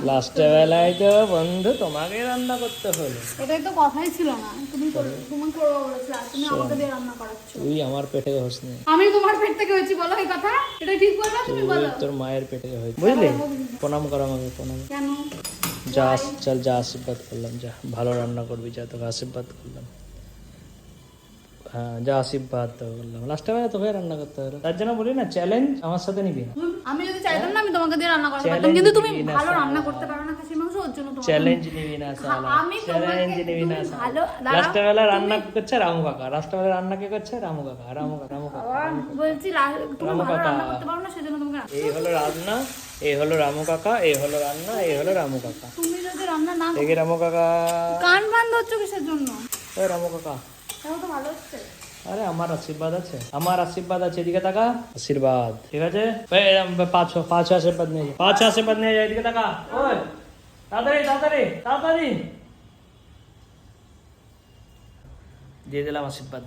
লাস্টে বেলায় তো বন্ধু তোমাকে রান্না করতে হলো। এটাই তো কথাই ছিল না, তুমি করবে বলেছিলে, আর তুমি আমাকে দিয়ে রান্না করাচ্ছ। তুই আমার পেটে হসনি, আমি তোমার পেট থেকে হয়েছি, বলো এই কথা, এটা ঠিক বলো, তুমি বলো। তোর মায়ের পেটে হয়েছে, বুঝলি? প্রণাম কর আমাকে, প্রণাম। কেন? যা চল, যা আশীর্বাদ করলাম, যা ভালো রান্না করবি, যা তোকে আশীর্বাদ করলাম। হ্যাঁ, যা আশীর্বাদ করলাম। লাস্টে বেলা তোকে রান্না করতে হলো, তার জন্য বলি না, চ্যালেঞ্জ আমার সাথে নিবি না। আমি যদি চাইতাম না আমি তোমাকে দিয়ে রান্না করতে পারতাম, কিন্তু তুমি ভালো রান্না করতে পারো না খাসির মাংস, ওর জন্য তোমাকে চ্যালেঞ্জ নিবি না শালা, আমি চ্যালেঞ্জ নিবি না শালা। লাস্টে বেলা রান্না করছে রামু কাকা, লাস্টে বেলা রান্না কে করছে? রামু কাকা, রামু কাকা, রামু কাকা। বলছি তুমি ভালো রান্না করতে পারো না, সেজন্য তোমাকে এই হলো রান্না, এই হলো রামু কাকা, এই হলো রান্না, এই হলো রামু কাকা। তুমি যদি রান্না না দেখি রামু কাকা, কান বন্ধ হচ্ছে কিসের জন্য? ওই রামু কাকা, তাও তো ভালো হচ্ছে। আরে আমার আশীর্বাদ আছে, আমার আশীর্বাদ আছে, এদিকে তাকা, আশীর্বাদ, ঠিক আছে? পাঁচ আশীর্বাদ নিয়ে যা, পাঁচ আশীর্বাদ নিয়ে যা, এদিকে তাকা, ওই তাড়াতাড়ি তাড়াতাড়ি তাড়াতাড়ি দিয়ে দিলাম আশীর্বাদ।